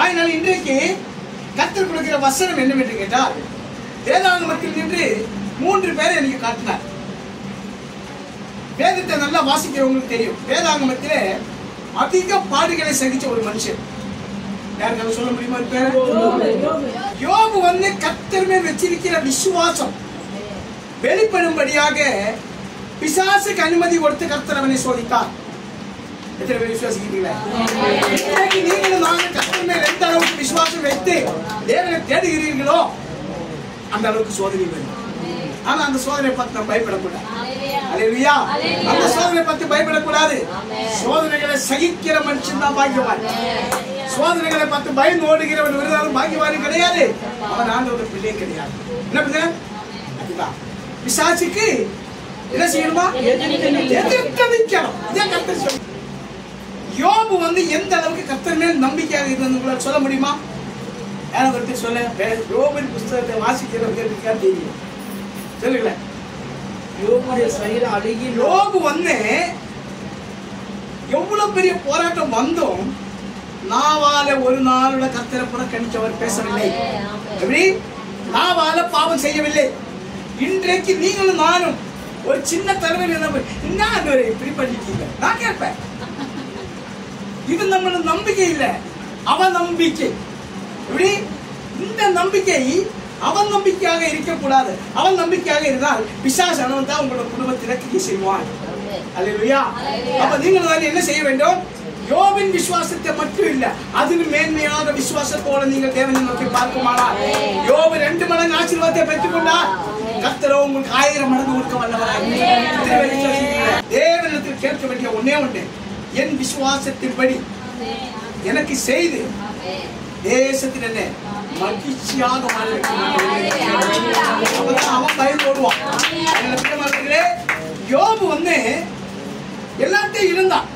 அதனால இன்றைக்கு கர்த்தர் கொடுக்கிற வசனம் என்னவென்று கேட்டால், வேதாகமத்தில் நின்று 3 பேரை எனக்கு காட்டினார். வேதத்தை நல்லா வாசிக்கிறவங்களுக்கு தெரியும். வேதாகமத்திலே அதிக பாடுகளை சகிச்ச ஒரு மனுஷன் யாருக்காக சொல்ல முடியுமா? யோபு வந்து கர்த்தர் மேல் வச்சிருக்கிற விசுவாசம் வெளிப்படும்படியாக பிசாசுக்கு அனுமதி கொடுத்து கர்த்தர் அவனை சோதித்தார். எத்தனை பேர் விசுவாசிக்கிறீங்களா? நீங்களும் நாங்கள் கர்த்தர் மேல் எந்த அளவுக்கு விசுவாசம் வைத்து தேவனை தேடுகிறீர்களோ அந்த அளவுக்கு சோதனை வரும். ஆனா அந்த சோதனை பார்த்து நம்ம பயப்படக்கூடாது. அல்லேலூயா. அந்த சோதனை பார்த்து பயப்படக்கூடாது. சோதனைகளை சகிக்கிற மனுஷன் தான் பாக்கியவான். சோதனைகளை பார்த்து பயந்து ஓடுகிறவன் விருதாலும் பாக்கியவான் கிடையாது. அவன் ஆண்டவருடைய பிள்ளை கிடையாது. என்ன அதுதான் பிசாசுக்கு என்ன செய்யணுமா? எதிர்த்து நிற்கணும். இதான் கர்த்தர் சொல்ல. யோபு வந்து எந்த அளவுக்கு கர்த்தர் மேல் நம்பிக்கையாக இருந்தது சொல்ல முடியுமா? யாரும் ஒருத்தர் சொல்ல. யோபின் புஸ்தகத்தை வாசிக்கிறவர்களுக்கு தெரியும். சொல்லுங்கள. யோபுடைய சரீரம் அழுகி யோபு வந்து எவ்வளவு பெரிய போராட்டம் வந்தும் நாவால ஒரு நாளோட கர்த்தரை புறக்கணிச்சவர் பேசவில்லை. எப்படி? நாவால பாவம் செய்யவில்லை. இன்றைக்கு நீங்களும் நானும் ஒரு சின்ன தலைவர் என்ன இப்படி பண்ணிட்டீங்க நான் கேட்பேன். இது நம்மளோட நம்பிக்கை இல்லை, அவன் நம்பிக்கை. எப்படி? இந்த நம்பிக்கை அவன் நம்பிக்கையாக இருக்கக்கூடாது. அவன் நம்பிக்கையாக இருந்தால் பிசாசு அவன் தான் உங்களோட குடும்பத்தில் கிரியை செய்வான். அல்லேலூயா. அப்ப நீங்கள் என்ன செய்ய வேண்டும்? யோபின் விசுவாசத்தை மட்டும் இல்ல, அதில் மேன்மையான விசுவாசத்தோட நீங்கள் தேவனை நோக்கி பார்க்குமானால் யோபு 2 மடங்கு ஆசீர்வாதத்தை பெற்றுக் கொண்டார். கர்த்தர் உங்களுக்கு 1000 மடங்கு கொடுக்க வல்லவராய். தேவனிடத்தில் கேட்க வேண்டிய ஒன்னே ஒன்று, என் விசுவாசத்தின்படி எனக்கு செய்து தேசத்தில் என்ன மகிழ்ச்சியாக வாழ அவன் பயந்து ஓடுவான். யோபு வந்து எல்லாத்தையும் இருந்தான்.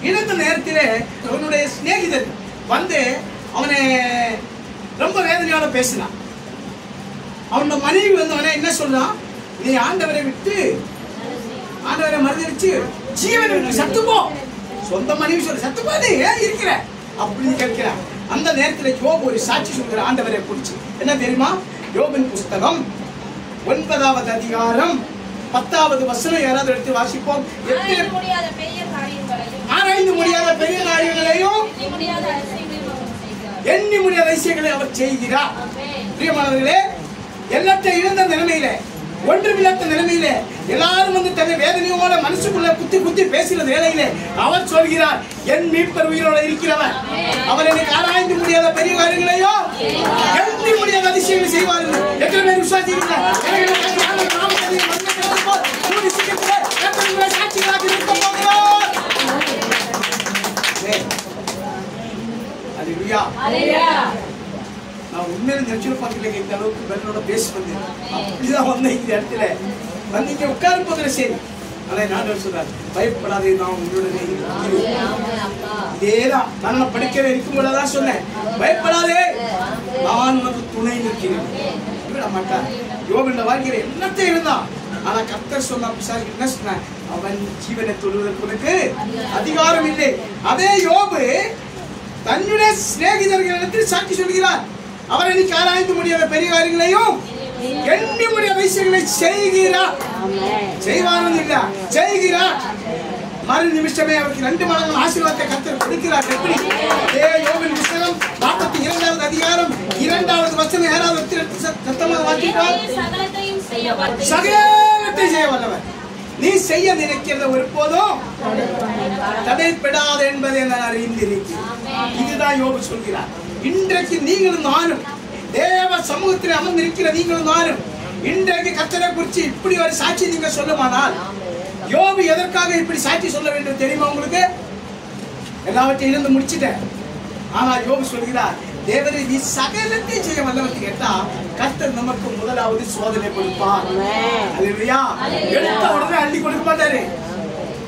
இழந்த நேரத்தில் அவனுடைய சிநேகிதர் வந்து அவனை ரொம்ப வேதனையோட பேசினான். அவனோட மனைவி வந்து அவனை என்ன சொல்றான்? நீ ஆண்டவரை விட்டு ஆண்டவரை மறுதலிச்சு ஜீவனை விட்டு சத்துப்போ. சொந்த மனைவி சொல்ற சத்துப்போ, நீ ஏன் இருக்கிற அப்படின்னு கேட்கிறான். அந்த நேரத்தில் யோபு ஒரு சாட்சி சொல்கிற ஆண்டவரை குறிச்சு. என்ன தெரியுமா? யோபின் புஸ்தகம் 9வது அதிகாரம் 10வது வசனம் யாராவது எடுத்து வாசிப்போம். ஆராய்ந்து முடியாத பெரிய காரியங்களையும் எண்ணி முடியாத அதிசயங்களை அவர் செய்கிறார். பிரியமானவர்களே, எல்லாத்தையும் இழந்த நிலைமையில, ஒன்றுமில்லாத நிலைமையில, எல்லாரும் வந்து தன்னை வேதனையோட மனசுக்குள்ள குத்தி குத்தி பேசுகிற வேலையில அவர் சொல்கிறார், என் மீட்பர் உயிரோட இருக்கிறவர், அவர் எனக்கு ஆராய்ந்து முடியாத பெரிய காரியங்களையோ எண்ணி முடியாத அதிசயங்களை செய்வார்கள். எத்தனை பேர் விசுவாசிக்கிறீர்கள்? நான் உண்மையில நினைச்சு பார்க்கல இந்த அளவுக்கு வெள்ளோட பேசி வந்தேன். அப்படிதான் வந்தேன் இந்த இடத்துல வந்து இங்க உட்காரும் போதுல சரி. ஆனா நான் சொல்றாரு, பயப்படாதே, நான் உங்களுடனே இதேதான் நான் படிக்கவே இருக்கும் போதுதான் சொன்னேன், பயப்படாதே, நான் உனக்கு துணை நிற்கிறேன். விட மாட்டார். யோபின் வாழ்க்கையில எல்லாத்தையும் இருந்தான். ஆனா கர்த்தர் சொன்ன பிசாசுக்கு என்ன சொன்ன? அவன் ஜீவனை தொடுவதற்கு உனக்கு அதிகாரம் இல்லை. அதே யோபு தன்னுடைய சிநேகிதர்களிடத்தில் சாட்சி சொல்கிறார், அவர் எனக்கு ஆராய்ந்து முடியாத பெரிய காரியங்களையும் எண்ணி முடியாத விஷயங்களை செய்கிறார். செய்வார்கள் இல்ல, செய்கிறார். மறு நிமிஷமே அவருக்கு 2 மடங்கு ஆசீர்வாதத்தை கர்த்தர் கொடுக்கிறார். எப்படி? யோபின் புஸ்தகம் 42வது அதிகாரம் 2வது வசனம் 7வது சத்தமாக வாசித்தால், சகலத்தை செய்ய வல்லவர், நீ செய்ய நினைக்கிறத ஒருபோதும் தடைப்படாது என்பதை நான் அறிந்திருக்கிறேன். இதுதான் யோபு சொல்கிறார். இன்றைக்கு நீங்களும் நானும் தேவ சமூகத்தில் அமர்ந்திருக்கிற நீங்களும் நானும் இன்றைக்கு கர்த்தரை குறித்து இப்படி ஒரு சாட்சி நீங்க சொல்லுமானால், யோபு எதற்காக இப்படி சாட்சி சொல்ல வேண்டும் தெரியுமா உங்களுக்கு? எல்லாவற்றையும் இருந்து முடிச்சிட்டேன். ஆனா யோபு சொல்கிறார், தேவனை நீ சகலத்தை செய்ய வல்லவன் கேட்டா கர்த்தர் நமக்கு முதலாவது சோதனை கொடுப்பார். அல்லேலூயா. எடுத்த உடனே அள்ளி கொடுக்க மாட்டாரு.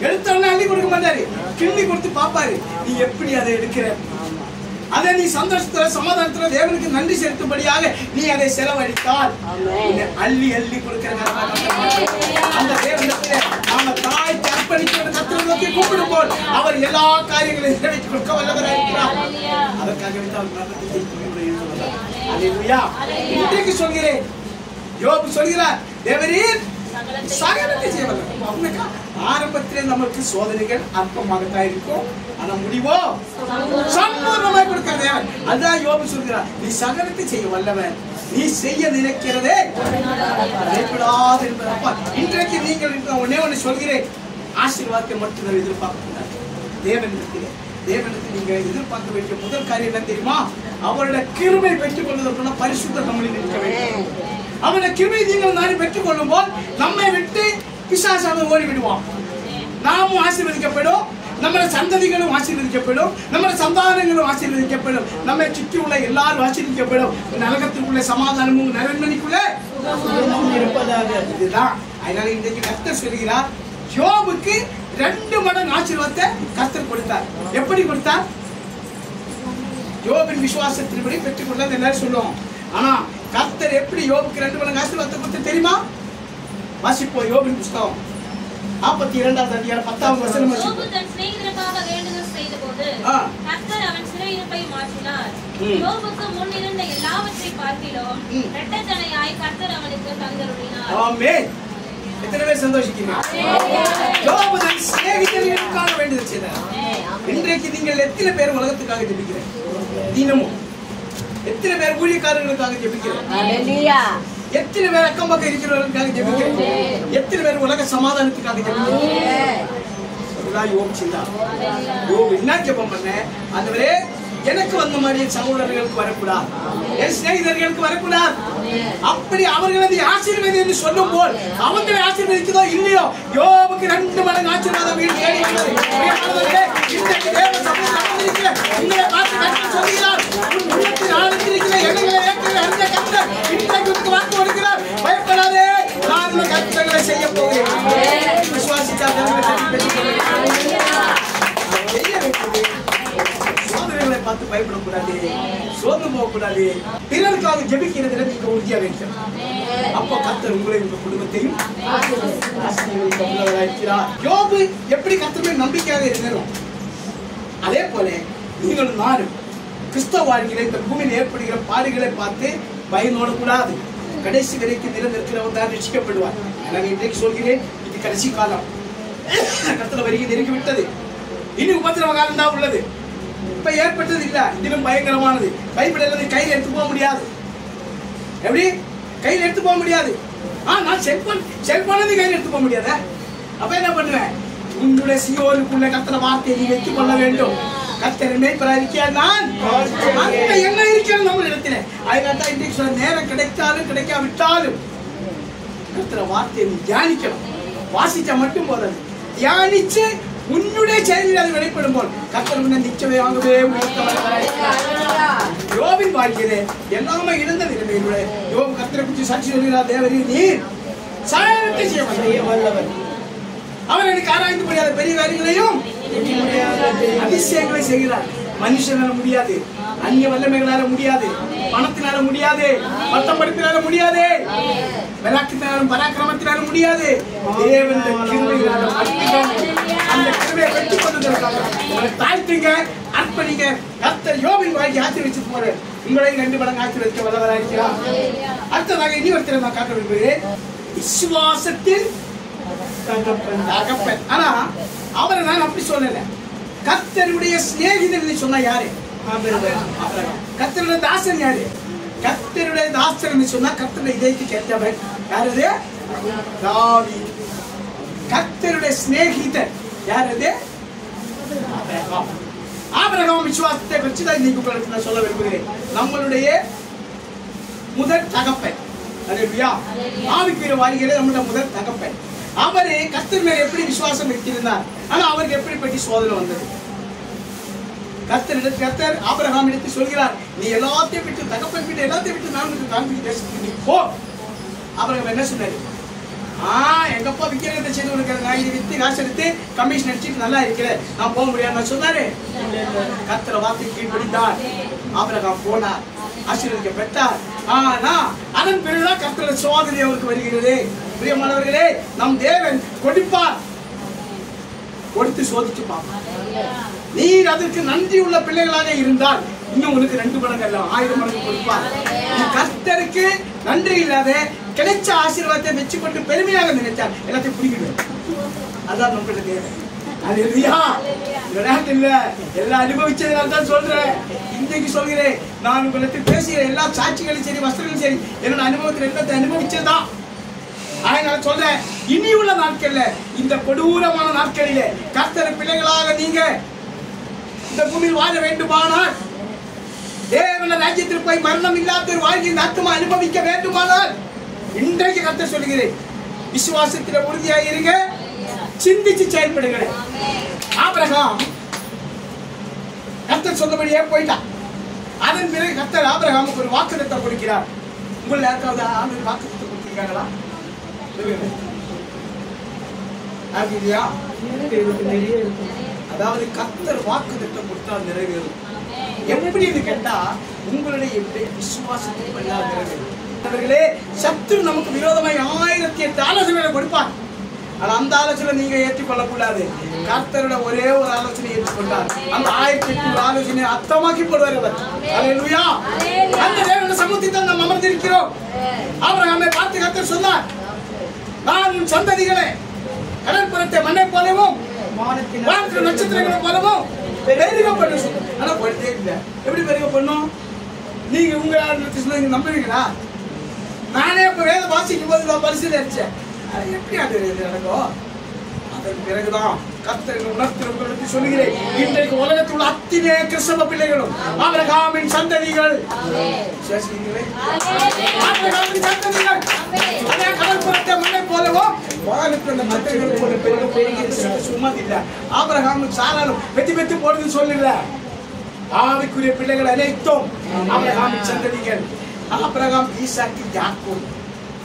எடுத்த உடனே அள்ளி கொடுக்க மாட்டாரு. கிள்ளி கொடுத்து பாப்பாரு, நீ எப்படி அதை எடுக்கிற. அதை நீ சந்தோஷத்துல சமாதானத்துல தேவனுக்கு நன்றி செலுத்தும்படியாக நீ அதை செலவழித்தால் அள்ளி அள்ளி கொடுக்கிற அந்த தேவனிடத்திலே நாம தாய் அர்ப்பணிக்கிற கர்த்தரை நோக்கி கூப்பிடும் போல் அவர் எல்லா காரியங்களையும் நிறைவேற்றி கொடுக்க வல்லவராக இருக்கிறார். அதற்காக இன்றைக்கு சொல்கிறேன், யோபு சொல்கிறார், தேவரீர் சகலத்தை செய்வல்ல. ஆரம்பத்திலே நமக்கு சோதனைகள் அற்பமாகத்தான் இருக்கும், ஆனா முடிவோ சம்பூர்ணமாய் கொடுக்கிற தேவன். அதான் யோபு சொல்கிறார், நீ சகலத்தை செய்ய வல்லவன், நீ செய்ய நினைக்கிறதே பயப்படாது என்பதப்பா. இன்றைக்கு நீங்கள் ஒன்னே ஒன்று சொல்கிறேன், ஆசீர்வாதத்தை மட்டும் எதிர்பார்க்க கூடாது. தேவனுக்கு நீங்க எதிர்பார்க்க வேண்டிய முதல் காரியம் என்ன தெரியுமா? அவருடைய கிருபை பெற்றுக் கொள்வதற்கான பரிசுத்த நம்மளில் இருக்க வேண்டும். அவருடைய கிருபை நீங்கள் நானும் பெற்றுக் கொள்ளும் போது நம்மை விட்டு பிசாசாக ஓடி விடுவான். நாமும் ஆசீர்வதிக்கப்படும், நம்மள சந்ததிகளும் ஆசீர்வதிக்கப்படும், நம்மள சந்தானங்களும் ஆசீர்வதிக்கப்படும், நம்மை சுற்றி உள்ள எல்லாரும் ஆசீர்வதிக்கப்படும். நரகத்துக்குள்ள சமாதானமும் நரன்மணிக்குள்ள இருப்பதாக. இதுதான் அதனால இன்றைக்கு கர்த்தர் சொல்கிறார், யோபுக்கு 2 மடங்கு ஆசீர்வாதத்தை கர்த்தர் கொடுத்தார். எப்படி கொடுத்தார்? யோபின் விசுவாசத்தின்படி பெற்றுக்கொள்ள எல்லாரும் சொல்லுவோம். ஆனா கர்த்தர் எப்படி யோபுக்கு 2 மடங்கு ஆசீர்வாதத்தை கொடுத்து தெரியுமா? வாசிப்போம் யோபின் புத்தகம் 42ஆம் அதிகாரம் 10ஆம் வசனம். யோபு தன் சிநேகிதனுக்காக வேண்டுதல் செய்தபோது கர்த்தர் அவன் சிறையிருப்பை மாற்றினார். யோபுக்கு முன் இருந்த எல்லாவற்றைப் பார்க்கிலும் இரட்டைத்தனையாய் கர்த்தர் அவனுக்கு தந்தருளினார். ஆமென். எத்தனை பேர் சந்தோஷிக்கிறீங்க? யோபு தன் சிநேகிதனுக்காக வேண்டுதல் செய்தார். இன்றைக்கு நீங்கள் எத்தனை பேர் உலகத்துக்காக ஜெபிக்கிறீங்க? தினமும் எத்தனை பேர் ஊழியக்காரர்களுக்காக ஜெபிக்கிறீங்க? எத்தனை பேர் அக்கம் பக்கம் இருக்கிறவர்களுக்காக ஜெபிக்கிறீங்க? எத்தனை பேர் உலக சமாதானத்துக்காக ஜெபிக்கிறீங்க? யோபு செய்தார். யோபு என்ன ஜெபம் பண்ண? ஆண்டவரே, எனக்கு வந்த மாதிரி சகோதரர்களுக்கு வரக்கூடாது, என் சிநேகிதர்களுக்கு வரக்கூடாது. அப்படி அவர்களது ஆசீர்வாதம் என்று சொல்லும் போல் அவங்களை ஆசீர்வதிக்கிறதோ இல்லையோ, யோபுக்கு 2 மடங்கு ஆசீர்வாதம் வீடு தேடி வந்தது. இன்றைக்கு தேவ சபையில் நடந்திருக்கிற உங்களை பார்த்து கர்த்தர் சொல்கிறார், உன் உள்ளத்தில் ஆழ்ந்திருக்கிற எண்ணங்களை ஏற்கிற அந்த கர்த்தர் இன்றைக்கு உனக்கு வாக்கு கொடுக்கிறார். பயப்படாதே, நான் இந்த கர்த்தர்களை செய்ய போகிறேன். விசுவாசித்தால் சோதனைகளை பார்த்து பயப்படக்கூடாது, சோர்ந்து போகக்கூடாது. பிறருக்காக ஜெபிக்கிறதுல நீங்க உறுதியா வேண்டும். அப்போ கர்த்தர் உங்களை உங்க குடும்பத்தையும் யோபு எப்படி கர்த்தர் நம்பிக்கையாக இருக்கணும், அதே போல நீங்களும் நானும் கிறிஸ்தவ வாழ்க்கையில இந்த பூமியில் ஏற்படுகிற பாடுகளை பார்த்து பயனோட கூடாது. கடைசி வரைக்கும் நிலைநிற்கிறவன் தான் ரட்சிக்கப்படுவார். நான் இன்றைக்கு சொல்கிறேன், இது கடைசி காலம். கர்த்தர் வருகை நெருங்கி விட்டது. இன்னும் உபத்திரவ காலம் தான் உள்ளது. இப்ப ஏற்பட்டது இல்ல, இன்னும் பயங்கரமானது. பைபிள் எல்லாத்தையும் கையில் எடுத்து போக முடியாது. எப்படி கையில் எடுத்து போக முடியாது? நான் செல்போன் கையில் எடுத்து போக முடியாத? அப்ப என்ன பண்ணுவேன்? உன்னுடைய சியோனுக்குள்ள கர்த்தர் வார்த்தையை நீ வைத்துக் கொள்ள வேண்டும். கர்த்தர் மேய்ப்பராக நான் என்ன இருக்கிறது நம்ம இடத்துல. அதனால்தான் இன்றைக்கு சொல்ல, நேரம் கிடைத்தாலும் கிடைக்காவிட்டாலும் கர்த்தர் வார்த்தையை நீ தியானிக்கணும். வாசிச்சா மட்டும் போதாது, தியானிச்சு உன்னுடைய செயலில் அது வெளிப்படும் போல் கர்த்தர் முன்ன நிச்சயமாகவே யோபின் வாழ்க்கையிலே எல்லாமே இருந்த நிலைமையிலே யோபு கர்த்தரை குறித்து சாட்சி சொல்கிறார், தேவரீர் நீர் சகலத்தை செய்ய வல்லவர். அவர் எனக்கு ஆராய்ந்து முடியாத பெரிய காரியங்களையும் அதிசயங்களை செய்கிறார். மனுஷனால முடியாது, அந்நிய வல்லமைகளால முடியாது, பணத்தினால முடியாது, பட்டம் படிப்பினால முடியாது, பராக்கிரத்தினாலும் பராக்கிரமத்தினால முடியாது. தேவனுடைய கிருபையினால மட்டும் அந்த கிருபையை பெற்றுக் கொண்டதற்காக உங்களை தாழ்த்துங்க, அர்ப்பணிங்க. கர்த்தர் யோபின் வாழ்க்கை ஆசீர்வதித்து போற உங்களை 2 மடங்கு ஆசீர்வதிக்க வல்லவராயிருக்கிறார். அடுத்ததாக இனி ஒருத்தரை நான் காட்ட விரும்புகிறேன், விசுவாசத்தில் தகப்பன். ஆனா அவரை நான் அப்படி சொல்லல. கர்த்தருடைய சிநேகிதன் சொன்னா யாரு? கர்த்தருடைய தாசன் யாரு? கர்த்தருடைய தாசன் சொன்னா கர்த்தருடைய இதயத்தை கேட்டவன் யாரு? தாவீது. கர்த்தருடைய சிநேகிதன் யாரு? ஆபிரகாம். விசுவாசத்தை வச்சுதான் இன்னைக்கு உங்களுக்கு நான் சொல்ல விரும்புகிறேன். நம்மளுடைய முதல் தகப்பன் ஆவிக்குரிய வாழ்க்கையில நம்முடைய முதல் தகப்பன். அவரு கர்த்தர் மேல எப்படி விசுவாசம் வைத்திருந்தார், ஆனா அவருக்கு எப்படிப்பட்ட சோதனை வந்தது? கர்த்தர் ஆபிரகாம் எடுத்து சொல்கிறார், நீ எல்லாத்தையும் விட்டு, தகப்பன் விட்டு எல்லாத்தையும் விட்டு நான் காண்பிக்கும் தேசத்துக்கு நீ போ. ஆபிரகாம் என்ன சொன்னாரு? எங்க அப்பா விக்கிறத செய்து கொடுக்குறது, நான் இது வித்து காசு எடுத்து கமிஷன் அடிச்சுட்டு நல்லா இருக்கிறேன், நான் போக முடியாது சொன்னாரு. கர்த்தர் வார்த்தை கீழ்ப்படிந்தார். ஆபிரகாம் போனார், ஆசீர்வதிக்கப்பட்டார். ஆனா அதன் பிறகுதான் கர்த்தருடைய சோதனை அவருக்கு வருகிறது. பிரியமானவர்களே, நம் தேவன் கொடுப்பார், கொடுத்து சோதிச்சு பார்ப்பார். நீர் அதற்கு நன்றி உள்ள பிள்ளைகளாக இருந்தால் இன்னும் உங்களுக்கு 2 மடங்கு அல்ல 1000 மடங்கு கொடுப்பார். கர்த்தருக்கு நன்றி இல்லாத கிடைச்ச ஆசீர்வாதத்தை வச்சுக்கொண்டு பெருமையாக நினைத்தார் எல்லாத்தையும் பிடிக்குது. அதான் நம்மளுடைய தேவை. அல்லேலூயா. விளையாட்டு இல்ல, எல்லாம் அனுபவிச்சதுனால தான் சொல்றேன். இன்னைக்கு சொல்கிறேன், நான் உங்களுக்கு பேசுகிற எல்லா சாட்சிகளும் சரி, வஸ்திரங்களும் சரி, என்னோட அனுபவத்தில் எல்லாத்தை அனுபவிச்சதுதான். அதனால சொல்றேன், இனி உள்ள நாட்கள்ல, இந்த கொடூரமான நாட்களிலே கர்த்தர் பிள்ளைகளாக நீங்க இந்த பூமியில் வாழ வேண்டுமானால், தேவன ராஜ்யத்தில் போய் மரணம் இல்லாத ஒரு வாழ்க்கையின் ஆத்மா அனுபவிக்க வேண்டுமானால், இன்றைக்கு கர்த்தர் சொல்கிறேன், விசுவாசத்தில் உறுதியாக இருங்க, சிந்திச்சு செயல்படுங்க. ஆபிரகாம் கர்த்தர் சொன்னபடியே போயிட்டான். அதன் பிறகு கர்த்தர் ஆபிரகாமுக்கு ஒரு வாக்குத்தத்தம் கொடுக்கிறார். உங்களை யாருக்காவது வாக்குத்தத்தம் கொடுத்திருக்காங்களா? அதாவது கர்த்தர் வாக்குத்தத்தம் கொடுத்தால் நிறைவேறும். எப்படி கேட்டா, உங்களுடைய விசுவாசத்துக்கு நிறைவேறும். சத்துரு நமக்கு விரோதமாய் 1008 ஆலோசனைகளை கொடுப்பார். ஆனா அந்த ஆலோசனை நீங்க ஏற்றுக்கொள்ளக்கூடாது. கர்த்தரோட ஒரே ஒரு ஆலோசனை ஏற்றுக்கொண்டார். அந்த 1008 ஆலோசனை அர்த்தமாக்கி போடுவார். அல்லேலூயா. அந்த தேவனுடைய சமூகத்தில் நாம் அமர்ந்திருக்கிறோம். ஆபிரகாமை பார்த்து கர்த்தர் சொன்னார், நான் உன் சந்ததிகளை கடற்புறத்தை மண்ணை போலவும் வானத்தின் நட்சத்திரங்களை போலவும் பெருக பண்ண சொன்ன. ஆனா படித்தே இல்லை. எப்படி பெருக பண்ணும்? நீங்க உங்க நம்புவீங்களா? நானே இப்ப வேத வாசிக்கும் போது நான் பரிசீலனை அடிச்சேன். எப்படி அது நடக்கும்? அதன் பிறகுதான் கர்த்தர் உணர்த்தி சொல்லுகிறேன், இன்றைக்கு உலகத்தில் உள்ள அத்தனை கிறிஸ்தவ பிள்ளைகளும் ஆபிரகாமின் சந்ததிகள். கடற்புறத்தை மண்ணை போலவும் சும்மா இல்ல. ஆபிரகாமும் சாராலும் வெட்டி வெட்டி போடுறது சொல்லல. ஆவிக்குரிய பிள்ளைகள் அனைத்தும் ஆபிரகாமின் சந்ததிகள். ஆபிரகாம், ஈசாக்கு, யாக்கோபு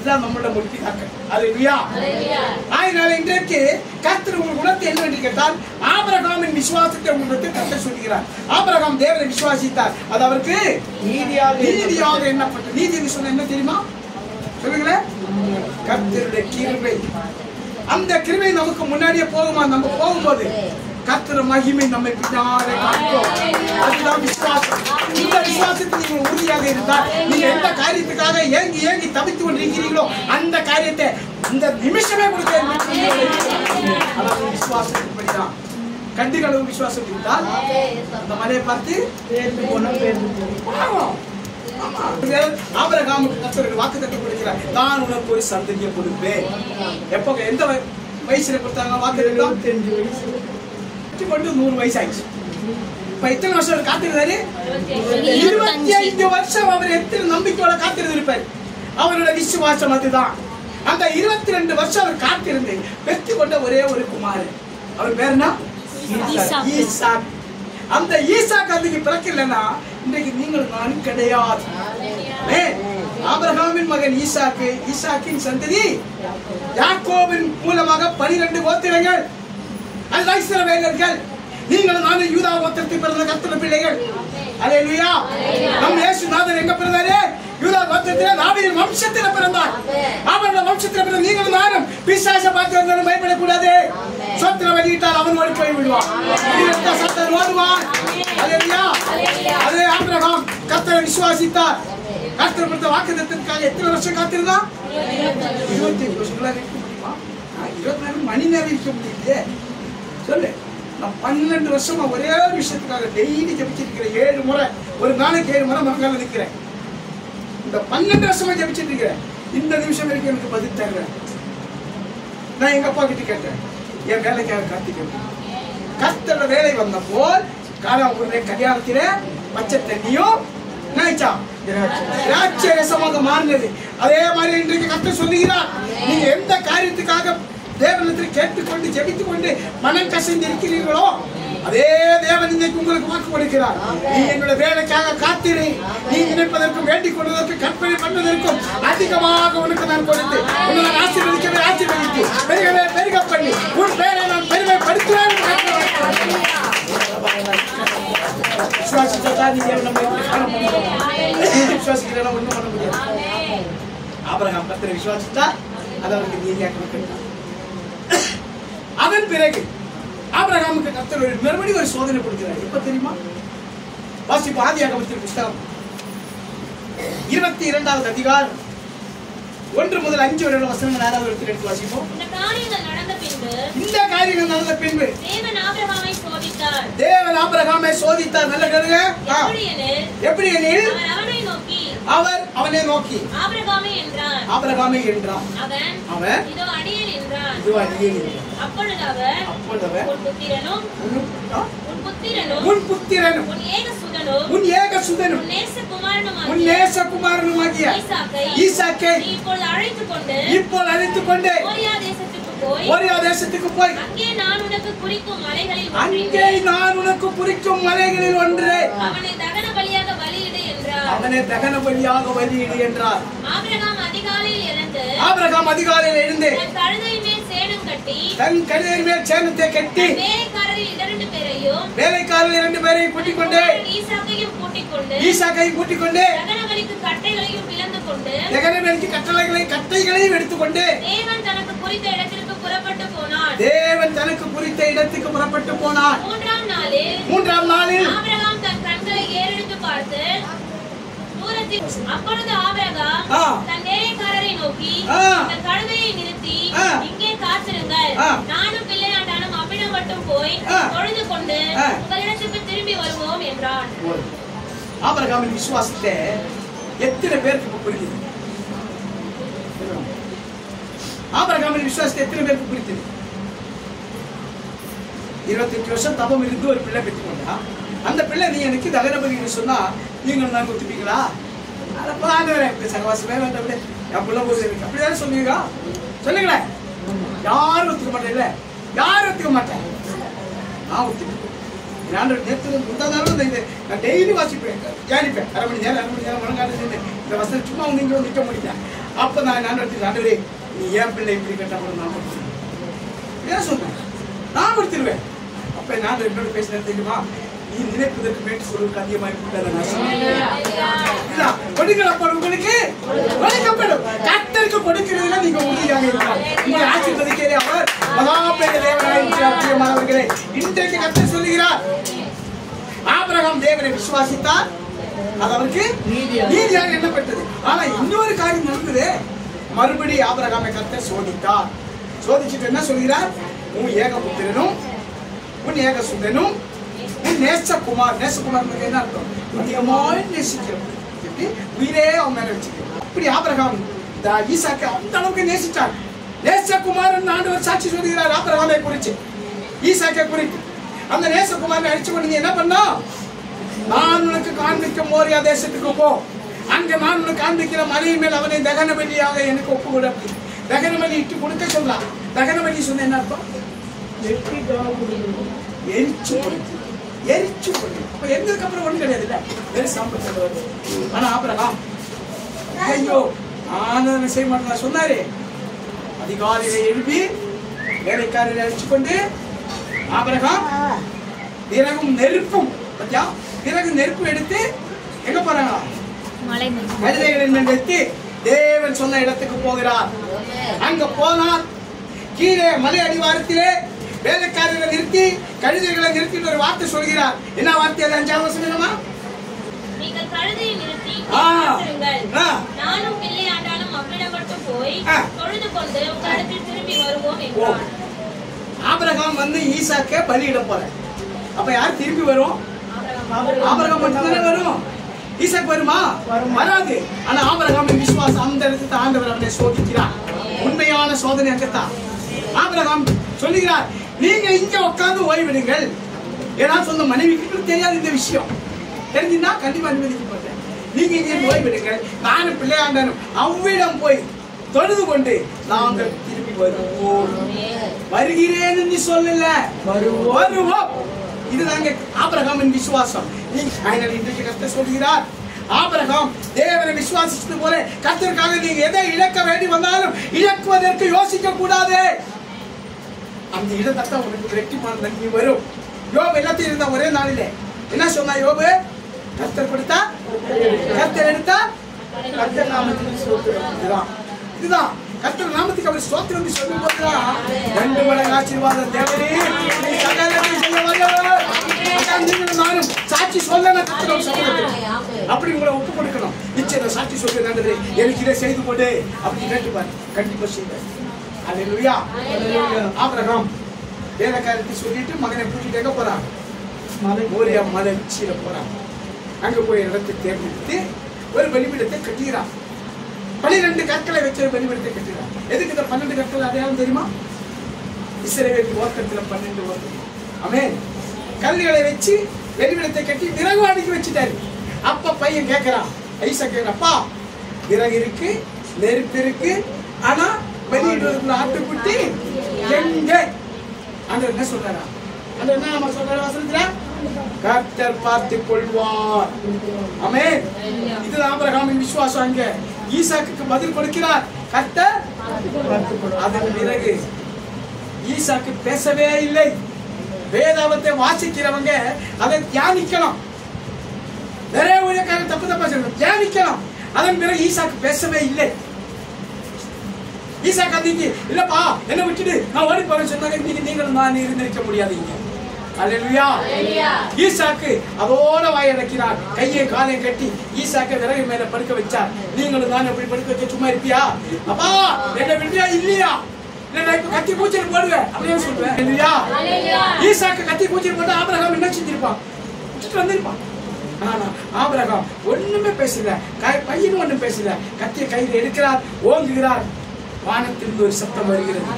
நம்மளோட முற்பிதாக்கள். அல்லேலூயா. அதனால இன்றைக்கு கர்த்தர் உங்களுக்கு உணர்த்தி என்ன என்று கேட்டால், ஆபிரகாமின் விசுவாசத்தை உங்களுக்கு கர்த்தர் சொல்கிறார். ஆபிரகாம் தேவனை விசுவாசித்தார், அது அவருக்கு நீதியாக எண்ணப்பட்டது. நீதி சொன்ன என்ன தெரியுமா? சொல்லுங்களேன். கர்த்தருடைய கிருபை. அந்த கிருபை நமக்கு முன்னாடியே போகுமா? நம்ம போகும்போது கர்த்தர் மகிமை நம்மை பின்னாலே காட்டும். அதுதான் விசுவாசம். இந்த விசுவாசத்தில் நீங்கள் உறுதியாக இருந்தால், நீங்க எந்த காரியத்துக்காக ஏங்கி தவித்து கொண்டிருக்கிறீர்களோ அந்த காரியத்தை இந்த நிமிஷமே கொடுக்க விசுவாசம் இப்படிதான். கண்டிகளவு விசுவாசம் இருந்தால் அந்த மலையை பார்த்து ஆபிரகாமுக்கு கர்த்தர் வாக்குத்தத்தம் கொடுக்கிறார், நான் உனக்கு ஒரு சந்ததியை கொடுப்பேன். எப்போ எந்த வயசுல கொடுத்தாங்க வாக்குத்தத்தம்? 100 வயசு ஆயிடுச்சு. இப்ப எத்தனை வருஷம் காத்திருந்தாரு? 25 வருஷம். அவர் எத்தனை நம்பிக்கையோட காத்திருந்திருப்பார். அவரோட விசுவாசம் அதுதான். அந்த 22 வருஷம் அவர் காத்திருந்து பெற்று கொண்ட ஒரே ஒரு குமாரன். அவர் பேர் என்ன? ஈசாக். அந்த ஈசாக் அதுக்கு பிறக்கலன்னா இன்றைக்கு நீங்கள் நானும் கிடையாது. ஆபிரகாமின் மகன் ஈசாக்கு, ஈசாக்கின் சந்ததி யாக்கோபின் மூலமாக 12 கோத்திரங்கள். அதுதான் இஸ்ரவேலர்கள். நீங்கள் நானும் யூதா கோத்திரத்தில் பிறந்த கர்த்தருடைய பிள்ளைகள். அல்லேலூயா. நம் இயேசுநாதர் எங்க பிறந்தாரு? யூதா கோத்திரத்தில் தாவீதின் வம்சத்தில் பிறந்தார். அவருடைய வம்சத்தில் பிறந்த நீங்கள் நானும் பிசாசை பார்த்து வந்தாலும் பயப்படக்கூடாது. சோத்திரம் வெளியிட்டால் அவன் ஓடி போய் விடுவான். சத்தர் ஓடுவான். அல்லேலூயா. அதே ஆபிரகாம் கர்த்தரை விசுவாசித்தார். கர்த்தர் கொடுத்த வாக்குத்தத்தத்துக்காக எத்தனை வருஷம் காத்திருந்தான்? 25 வருஷங்களா இருக்க முடியுமா? 24 மணி நேரம் இருக்க முடியுது. சொல்லு. நான் 12 வருஷமா ஒரே ஒரு விஷயத்துக்காக டெய்லி ஜபிச்சிருக்கிறேன். 7 முறை, ஒரு நாளைக்கு 7 முறை மறக்காம நிற்கிறேன். இந்த 12 வருஷமா ஜபிச்சிட்டு இருக்கிறேன். இந்த நிமிஷம் வரைக்கும் எனக்கு பதில் தருவேன். நான் எங்க அப்பா கிட்ட கேட்டேன், என் வேலைக்காக காத்திருக்கேன். கர்த்தரோட வேலை வந்த போல் கல்யாணத்தில பச்சை தண்ணியும் திராட்சை ரசமாக மாறினது. அதே மாதிரி இன்றைக்கு கர்த்தர் சொல்லுகிறார், நீங்க எந்த காரியத்துக்காக தேவனத்தில் கேட்டுக்கொண்டு ஜெபித்துக் கொண்டு மனம் கசந்து இருக்கிறீர்களோ அதே தேவன் இன்னைக்கு உங்களுக்கு வாக்கு கொடுக்கிறார். நீ என்னுடைய வேலைக்காக காத்திரு. நீ நினைப்பதற்கும் வேண்டிக் கொள்வதற்கு கற்பனை பண்ணுவதற்கும் அதிகமாக உனக்கு நான் கொடுத்து உன்னை நான் ஆசீர்வதித்து பெருகவே பெருக பண்ணி உன் பேரை நான் பெருமைப்படுத்துவேன். விசுவாசிக்கிறேன் ஒண்ணும் பண்ண முடியாது. ஆபிரகாம் கர்த்தரை விசுவாசித்தார், அது அவருக்கு நீதியாக கொடுத்தார். அதன் பிறகு ஆபிரகாமுக்கு கர்த்தர் மறுபடியும் ஒரு சோதனை கொடுக்கிறார். எப்ப தெரியுமா? வாசிப்பு ஆதியாகமத்தின் புத்தகம் 22வது அதிகாரம் 1 முதல் 5 வரை வசனங்கள் 6வது வரைக்கும் எடுத்து வாசிப்போம். இந்த காரியங்கள் நடந்த பின்பு தேவன் ஆபிரகாமை சோதித்தார். நல்ல கேளுங்க. எப்படி எனில் அவர் அவனை நோக்கி ஆபிரகாமே என்றான். அவன் இதோ அடியேன் என்றான். அப்பொழுது அவர் உன் புத்திரனும் உன் ஏகசுதனும் உன் நேசகுமாரனுமாகிய ஈசாக்கை இப்போது அழைத்துக் கொண்டு மோரியா தேசத்துக்கு போய் அங்கே நான் உனக்கு குறிக்கும் மலைகளில் ஒன்று அவனை தகன பலியாக பலியிடு என்றார். ஆபிரகாம் அதிகாலையில் எழுந்து தன் கழுதையின் மேல் சேணத்தை கட்டி வேலைக்காரர் 2 பேரையும் கூட்டிக் கொண்டு ஈசாக்கையும் கூட்டிக் கொண்டு தகனபலிக்கு கட்டைகளையும் எடுத்துக்கொண்டு தேவன் தனக்கு குறித்த இடத்துக்கு புறப்பட்டு போனார். 3ஆம் நாளில் ஆபிரகாம் தன் கண்களை ஏறெடுத்து பார்த்து அப்பொழுது ஆபிரகாம் தன் வேலைக்காரரை நோக்கி இந்த கழுதையை நிறுத்தி இங்கே காத்திருங்கள், நானும் பிள்ளையாண்டானும் அவ்விடம் மட்டும் போய் தொழுது கொண்டு உங்களிடத்துக்கு திரும்பி வருவோம் என்றான். ஆபிரகாமின் விசுவாசத்தை எத்தனை பேருக்கு புரியுது? ஆபிரகாமின் விசுவாசத்தை எத்தனை பேருக்கு புரியுது? 28 வருஷம் தபம் இருந்து ஒரு பிள்ளை பெற்றுக்கொண்டா, அந்த பிள்ளை நீ எனக்கு தகனபலின்னு சொன்னா நீங்களும் தான் ஒத்துப்பீங்களா? சகவாசமே வேண்டாம், என் பிள்ளை போது இருக்கு அப்படிதான் சொல்லுவீங்க. சொல்லுங்களேன். யாரும் ஒத்துக்க மாட்டேன். இல்ல யாரும் ஒத்துக்க மாட்டேன். நான் ஒத்துக்க நேற்று முந்தாலும் நான் டெய்லி வாசிப்பேன், தியானிப்பேன். 1/2 மணி நேரம் முழங்கால இந்த வசனம் சும்மா வந்து இங்கே நிற்க முடியல. அப்போ நான் ஆண்டவரே நீ ஏன் பிள்ளை இப்படி கேட்டா கூட நான் ஏன் சொன்னேன், நான் கொடுத்துருவேன். அப்ப நான் என்னோட பேசினேன் தெரியுமா? நீ நினைப்பதற்கு மேட்டு சொல்வதற்கு அதிகமாக கொடுக்கப்படும் உங்களுக்கு கொடுக்கப்படும். கர்த்தருக்கு கொடுக்கிறதுல நீங்க உறுதியாக இருக்கலாம். உங்களை ஆசீர்வதிக்கிறே அவர் மகாபெரிய தேவனாய். இன்றைக்கு கர்த்தர் சொல்லுகிறார், ஆபிரகாம் தேவனை விசுவாசித்தார், அது அவருக்கு நீதியாக எண்ணப்பட்டது. ஆனா இன்னொரு காரியம் நடந்தது. மறுபடி ஆபிரகாமை கர்த்தர் சோதித்தார். சோதிச்சுட்டு என்ன சொல்கிறார்? உன் ஏகபுத்திரனும் உன் ஏகசுதனும் உன் நேசகுமார். நேசகுமார் என்ன அர்த்தம்? அதிகமாக நேசிக்கிறோம், உயிரே அவன் மேல வச்சுக்கிறோம். அப்படி ஆபிரகாம் ஈசாக்கை அந்த அளவுக்கு நேசித்தார். நேசகுமார் ஆண்டவர் சாட்சி சொல்கிறார் ஆபிரகாமை குறிச்சு, ஈசாக்கை குறித்து. அந்த நேசகுமாரை அடிச்சு கொண்டு என்ன பண்ணா, நான் உனக்கு காண்பிக்கும் மோரியா தேசத்துக்கு போ, அங்க நான் உனக்கு காண்பிக்கிற மலையின் மேல் அவனை தகன பலியாக எனக்கு ஒப்பு கொடு. தகன பலி இட்டு கொடுக்க சொல்லலாம். தகன பலி சொன்ன என்ன அர்த்தம்? எரிச்சு கொடு. அப்ப எங்களுக்கு அப்புறம் ஒண்ணு கிடையாது. இல்ல வெறும் சாம்பல் வருது. ஆனா ஆபிரகாம் ஐயோ நான் செய்ய மாட்டேன் சொன்னாரு. அதிகாலையில எழுப்பி வேலைக்காரரை அழிச்சு கொண்டு ஆபிரகாம் பிறகும் நெருப்பும் பிறகு நெருப்பு எடுத்து எங்க போறாங்க? கழுதைகளின் மேல் வைத்து தேவன் சொன்ன இடத்துக்கு போகிறார். அங்க போனார். கீழே மலை அடிவாரத்திலே வேலைக்காரர்களை நிறுத்தி கழுதைகளை நிறுத்தி ஒரு வார்த்தை சொல்கிறார். என்ன வார்த்தை? அது 5ஆம் வசனமா? நீங்கள் கழுதையை நிறுத்தி நானும் பிள்ளையாண்டானும் அவ்விடம் மட்டும் போய் தொழுது கொண்டு உங்களிடத்தில் திரும்பி வருவோம் என்றார். ஆபிரகாம் வந்து ஈசாக்கை பலியிட போறார். அப்ப யார் திரும்பி வரும்? ஆபிரகாம் மட்டும்தானே வரும். ஈசாக்கு வருமா? வராது. ஆனா ஆபிரகாமின் விசுவாசம் அந்த இடத்துல ஆண்டவர் அவனை சோதிக்கிறார். உண்மையான சோதனை அங்கத்தான். ஆபிரகாம் சொல்லுகிறார், நீங்க இங்க உட்கார்ந்து ஓய்விடுங்கள். ஏன்னா சொந்த மனைவிக்கு தெரியாது இந்த விஷயம். தெரிஞ்சுன்னா கண்டிப்பா அனுமதிக்க மாட்டேன். நீங்க இங்கே ஓய்விடுங்கள், நானும் பிள்ளையாண்டனும் அவ்விடம் போய் தொழுது கொண்டு நாங்கள் திரும்பி வருவோம். வருகிறேன்னு சொல்லல, வருவோம். இதுதாங்க ஆபிரகாமின் விசுவாசம். இன்றைக்கு கர்த்தர் சொல்கிறார், ஆபிரகாம் தேவனை விசுவாசித்தது போல கர்த்தருக்காக நீங்க எதை இழக்க வேண்டி வந்தாலும் இழக்குவதற்கு யோசிக்க கூடாது. அந்த இடத்தை உனக்கு ரெட்டிப்பான நன்மை வரும். யோபு எல்லாத்தையும் இருந்த ஒரே நாளிலே என்ன சொன்னா யோபு? கர்த்தர் கொடுத்தா கர்த்தர் எடுத்தா கர்த்தர் நாமத்துக்கு ஸ்தோத்திரம். இதுதான் கர்த்தர் நாமத்துக்கு அவர் ஸ்தோத்திரம் சொல்லும் போதுதான் 2 மடங்கு ஆசீர்வாதம். தேவனே நீ சகலத்தையும் செய்ய வல்லவர். நீங்களும் நானும் சாட்சி சொல்லணும் கர்த்தர் சமூகத்தில். அப்படி உங்களை ஒப்பு கொடுக்கணும். நிச்சயம் சாட்சி சொல்ல நல்லது, எனக்கு இதை செய்து கொண்டு அப்படி கேட்டுப்பாரு. கண்டிப்பா செய்வார். அல்லேலூயா. ஆபிரகாம் வேலைக்காரத்தை சொல்லிட்டு மகனை கூட்டிட்டு எங்க போறான்? மோரியா மலை உச்சியில போறான். அங்க போய் இடத்தை தேர்ந்தெடுத்து ஒரு பலிபீடத்தை கட்டுகிறான். 12 கற்களை வச்ச ஒரு பலிபீடத்தை கட்டுகிறான். எதுக்கு இந்த 12 கற்கள் அடையாளம் தெரியுமா? இஸ்ரவேல் ஓட்டத்துல 12 ஓட்டம். ஆமென். கல்லுகளை வச்சு பலிபீடத்தை கட்டி விறகு அடுக்கி வச்சுட்டாரு. அப்ப பையன் கேட்கிறான், ஐசா கேட்கிறான், அப்பா விறகு இருக்கு, நெருப்பு இருக்கு, ஆனா வெளியிடுவதற்குள்ள ஆட்டுக்குட்டி எங்க? அந்த என்ன சொல்றாரா? அந்த என்ன நம்ம சொல்ற வசனத்துல கர்த்தர் பார்த்துக் கொள்வார். ஆமென். இது ஆபிரகாமின் விசுவாசம். அங்க ஈசாக்குக்கு பதில் கொடுக்கிறார் கர்த்தர் பார்த்துக் கொள்வார். அதன் பிறகு ஈசாக்கு பேசவே இல்லை. வேதாகமத்தை வாசிக்கிறவங்க அதை தியானிக்கலாம். நிறைய ஊழியக்காரங்க தப்பு தப்பா சொல்றாங்க, தியானிக்கலாம். அதன் பிறகு ஈசாக்கு பேசவே இல்லை. ஈசாக்கு அதிக்கு இல்லப்பா என்ன விட்டுட்டு நான் ஓடி போறேன்னு சொன்னாங்க. நீங்களும் நான் இருந்திருக்க முடியாதீங்க. அல்லேலூயா. ஈசாக்கு அதோட வாயடக்கிறார். கையை காலையும் கட்டி ஈசாக்கை விறகு மேல படுக்க வச்சார். நீங்களும் நான் எப்படி படுக்க வச்ச சும்மா இருப்பியா? அப்பா என்ன விட்டியா இல்லையா? இல்ல இப்ப கத்தி பூச்சல் போடுவேன் அப்படின்னு சொல்லுவேன். இல்லையா? ஈசாக்கு கத்தி பூச்சல் போட்டு ஆபிரகாம் என்ன செஞ்சிருப்பான்? வந்திருப்பான். ஆனா ஆபிரகாம் ஒண்ணுமே பேசல. பையன் ஒண்ணும் பேசல. கத்திய கையில் எடுக்கிறார், ஓங்குகிறார். வானத்திலிருந்து ஒரு சத்தம் வருகிறது.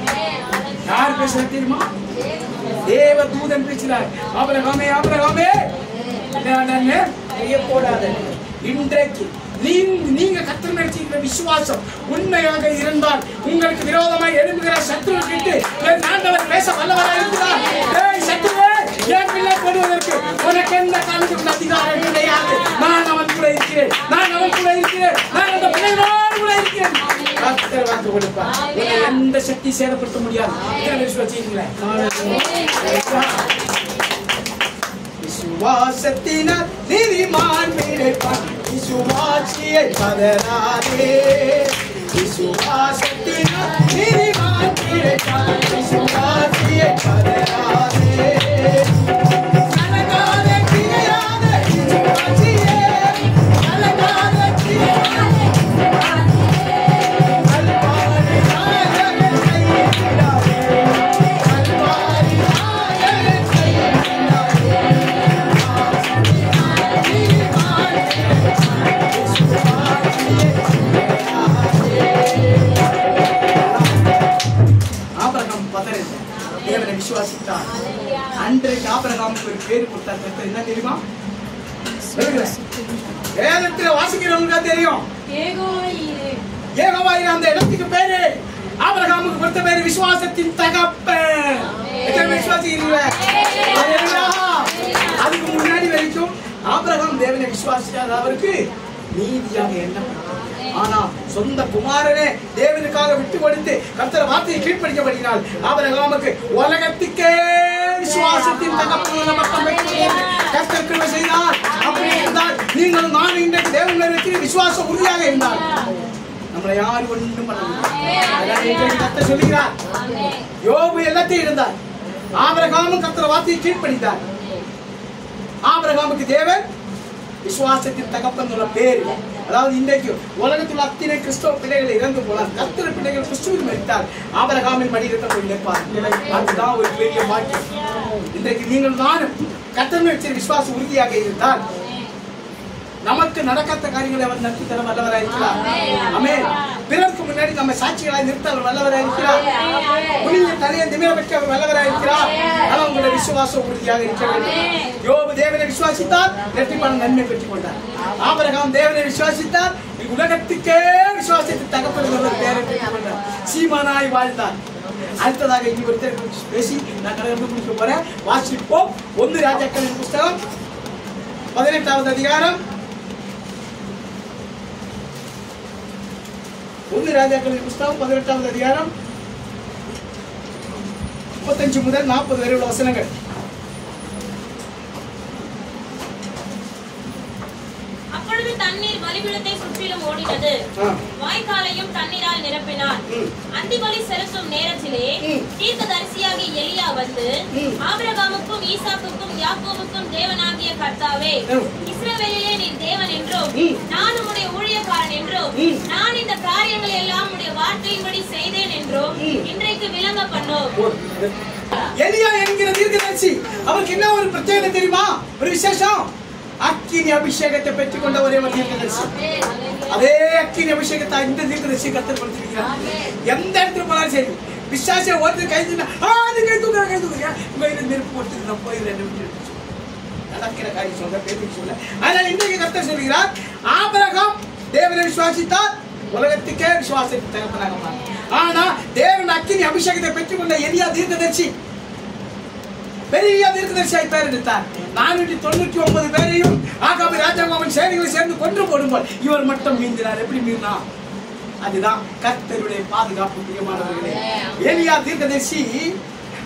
யார் பேசுறது தெரியுமா? தேவ தூதன் பேசுகிறார். ஆபிரகாமே ஆபிரகாமே போடாத. இன்றைக்கு நீங்க கர்த்தர் மேல் வைக்கிற விசுவாசம் உண்மையாக இருந்தால் உங்களுக்கு விரோதமாய் எழும்புகிற சத்துரு கிட்ட ஆண்டவர் பேச வல்லவராய் இருக்கிறார். ஏய் சத்துருவே, என் பிள்ளை போடுவதற்கு உனக்கு எந்த காரணத்துக்கும் அதிகாரம் கிடையாது. நான் அவன் கூட இருக்கிறேன், நான் அவன் கூட இருக்கிறேன், நான் அந்த பிள்ளைகளோடு கூட இருக்கிறேன். கர்த்தர் வாக்கு கொடுப்பார். எந்த சக்தி சேதப்படுத்த முடியாது. விசுவாசிங்களே, விசுவாசத்தினால் நீதிமான் பிழைப்பான். விசுவாசியை பதறாதே. விசுவாசத்தினால் நீதிமான் பிழைப்பான். விசுவாசியை பதறாதே. கலங்காத கிரையாத விசுவாசியே, கலங்காத கிரையாத விசுவாசியே, கல்வாரி நாயகன் கையிடாதே, கல்வாரி நாயகன் கையிடாதே. ஆபிரகாம் பதறல, தேவனை விசுவாசித்தார். அன்றைக்கு ஆபிரகாமுக்கு ஒரு பேர் கொடுத்தார். என்ன தெரியுமா? வேதத்துல வாசிக்கிறவங்க தெரியும். யெகோவா அந்த இடத்துக்கு பேரு ஆபிரகாமுக்கு கொடுத்த பேரு விசுவாசத்தின் தகப்பன். விசுவாசிக்கிறீங்களா? அதுக்கு முன்னாடி வரைக்கும் ஆபிரகாம் தேவனை விசுவாசித்தார். அவருக்கு நீதியாக எண்ணப்பட்டார். ஆனா சொந்த குமாரனே தேவனுக்காக விட்டு கொடுத்து கர்த்தர் வார்த்தையை கீழ்ப்படிக்கப்படினால் ஆபிரகாமுக்கு உலகத்துக்கே விசுவாசத்தின் தகப்பன் கர்த்தர் கிருபை செய்தார். அப்படி இருந்தால் நீங்களும் நானும் இன்றைக்கு தேவனுக்கு விசுவாசம் உறுதியாக இருந்தால் நம்மளை யாரும் ஒன்றும் பண்ண முடியாது. கர்த்தர் சொல்லுகிறார், யோபு எல்லாத்தையும் இருந்தார். ஆபிரகாமும் கர்த்தர் வார்த்தையை கீழ்ப்படித்தார். ஆபிரகாமுக்கு தேவன் விசுவாசத்தின் தகப்பன் பேரு. அதாவது இன்றைக்கு உலகத்தில் அத்தனை கிறிஸ்தவ பிள்ளைகளை இறந்து போனார். கர்த்தர் பிள்ளைகள் கிறிஸ்துவில் மரித்தார். ஆபிரகாமின் மடியில போய் நிற்பார். அதுதான் ஒரு பெரிய பாக்கியம். இன்றைக்கு நீங்கள் நானும் கர்த்தர் மேல் விசுவாசம் உறுதியாக இருந்தால் நமக்கு நடக்காத காரியங்களை அவர் நடத்தி தர வல்லவராக இருக்கிறார். ஆமென். பிறருக்கு முன்னாடி நம்ம சாட்சிகளாய் நிறுத்த அவர் வல்லவராக இருக்கிறார். புனித தலையை நிமிர வைக்க அவர் வல்லவராக இருக்கிறார். ஆனால் உங்களுடைய விசுவாசம் உறுதியாக இருக்க வேண்டும். யோபு தேவனை விசுவாசித்தார், இரட்டிப்பான நன்மை பெற்றுக் கொண்டார். ஆபிரகாம் தேவனை விசுவாசித்தார், உலகத்துக்கே விசுவாசத்தை தகப்பன் பேரை பெற்றுக் கொண்டார். சீமானாய் வாழ்ந்தார். அடுத்ததாக இனி ஒருத்தர் பேசி நான் கடந்து முடிக்க போறேன். வாசிப்போம். 1 ராஜாக்களின் புஸ்தகம் 18வது அதிகாரம். 1 ராஜாக்களின் புஸ்தகம் 18வது அதிகாரம் 35 முதல் 40 வரை உள்ள வசனங்கள். அப்பொழுது தண்ணீர் பலிபீடத்தை சுற்றிலும் ஓடினது. வாய்க்காலையும் தண்ணீரால் நிரப்பினார். அந்திபலி செலுத்தும் நேரத்திலே தீர்க்கதரிசியாகிய எலியா வந்து, ஆபிரகாமுக்கும் ஈசாக்குக்கும் யாக்கோபுக்கும் தேவனாகிய கர்த்தாவே, இஸ்ரவேலிலே நீர் தேவன் என்றும் நான் உம்முடைய ஊழியக்காரன் என்றும் நான் இந்த காரியங்களை எல்லாம் உம்முடைய வார்த்தையின்படி செய்தேன் என்றும் இன்றைக்கு விளங்க பண்ணோம். எலியா என்கிற தீர்க்கதரிசி அவருக்கு என்ன ஒரு பிரத்யேகத்தை தெரியுமா? ஒரு விசேஷம். அக்கினி அபிஷேகத்தை பெற்றுக் கொண்ட ஒரே ஒரு தீர்க்கதரிசி. அதே அக்கினி அபிஷேகத்தை இந்த தீர்க்கதரிசி கர்த்தர் கொடுத்திருக்கிறார். எந்த இடத்துல போனாலும் சரி, பிசாசை ஓட்டு கை தூக்கினா கை தூக்குங்க உங்க நெருப்பு போட்டு நான் போயிடுறேன் நடக்கிற காரியம் சொல்ல பேசி சொல்ல. ஆனால் இன்றைக்கு கர்த்தர் சொல்கிறார், ஆபிரகாம் தேவனை விசுவாசித்தார், உலகத்துக்கே விசுவாசத்தை தகப்பனாக மாறினார். ஆனா தேவன் அக்கினி அபிஷேகத்தை பெற்றுக் கொண்ட எலியா தீர்க்கதரிசி பெரிய தீர்க்கதரிசியாய் பெயர் எடுத்தார். 499 பேரையும் ஆகாபு ராஜாவும் அவன் சேனைகளை சேர்ந்து கொன்று போடும்போது இவர் மட்டும் மீந்தினார். எப்படி மீறினா? அதுதான் கர்த்தருடைய பாதுகாப்பு. பிரியமானவர்களே, எலியா தீர்க்கதரிசி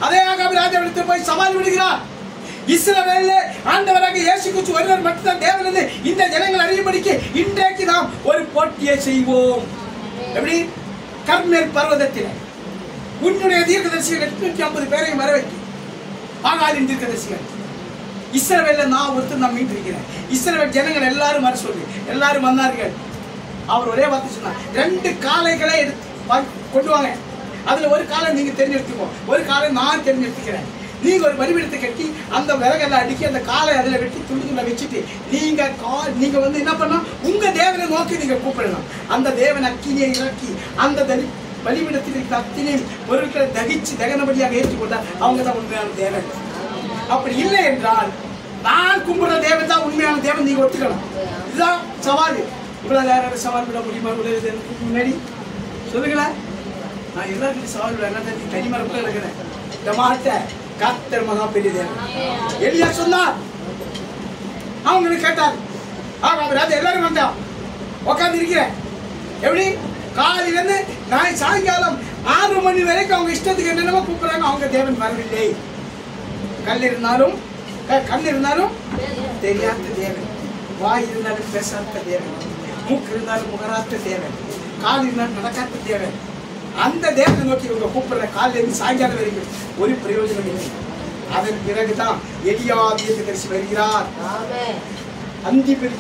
அதே ஆகாபு ராஜாவிடத்தில் போய் சவால் விடுகிறார். இஸ்ரவேலிலே ஆண்டவராக இயேசு கிறிஸ்து ஒருவர் மட்டும்தான் தேவன் என்று இந்த ஜனங்கள் அறியும்படிக்கு இன்றைக்கு நாம் ஒரு போட்டியை செய்வோம். எப்படி? கர்மேல் பர்வதத்தில் உன்னுடைய தீர்க்கதரிசிகள் 850 பேரையும் வரவைக்கு ஆகாலின் தீர்க்கதரிசிகள். இஸ்ரவேல்ல நான் ஒருத்தர் நான் மீண்டிருக்கிறேன். இஸ்ரவேல் ஜனங்கள் எல்லாரும் வர சொல்லி எல்லாரும் வந்தார்கள். அவர் ஒரே வார்த்தை சொன்னார், 2 காளைகளை எடுத்து கொண்டு வாங்க. அதுல ஒரு காலை நீங்க தெரிஞ்செடுத்துக்கோ, ஒரு காலை நான் தெரிஞ்செடுத்துக்கிறேன். நீங்க ஒரு பலிபீடத்தை கட்டி அந்த விறகெல்லாம் அடுக்கி அந்த காலை அதுல வெட்டி துண்டுகளை வச்சுட்டு நீங்க வந்து என்ன பண்ணா உங்க தேவனை நோக்கி நீங்க கூப்பிடலாம். அந்த தேவன் அக்கினியை இறக்கி அந்த பலிபீடத்தில் இருக்கிற அக்கினியும் பொருட்களை தகிச்சு தகனபடியாக ஏற்றுக்கொண்டார். அவங்க தான் உண்மையான தேவன். அப்படி இல்லை என்றால் நான் கும்பிடுற தேவன் தான் உண்மையான தேவன், நீங்க ஒத்துக்கணும். இதுதான் சவால். இவ்வளவு யாராவது சவால் விட முடியுமா? முன்னாடி சொல்லுங்களேன். நான் எல்லாருக்கும் சவால் விட என்ன தனிமரப்புல இருக்கிறேன். இந்த மாட்ட கர்த்தர் மகா பெரிய தேவன். எலியா சொன்னார், அவங்களுக்கு கேட்டார். ஆகாபு எல்லாரும் வந்தா உட்கார்ந்து இருக்கிறேன். எப்படி? காலையிலிருந்து நான் சாயங்காலம் 6 மணி வரைக்கும் அவங்க இஷ்டத்துக்கு என்னென்னமோ கூப்பிடுறாங்க. அவங்க தேவன் வரவில்லை. கண் இருந்தாலும் தெரியாத தேவன், வாய் இருந்தாலும் பேசாத தேவன், மூக்கு இருந்தாலும் முகராத்த தேவன், கால் இருந்தாலும் நடக்காத தேவன். அந்த தேவனை நோக்கி இவங்க கூப்பிடுற காலையிலிருந்து சாயங்காலம் வரைக்கும் ஒரு பிரயோஜனம் இல்லை. அதன் பிறகுதான் எலியா தீர்க்கதரிசி வருகிறார். அந்திபலி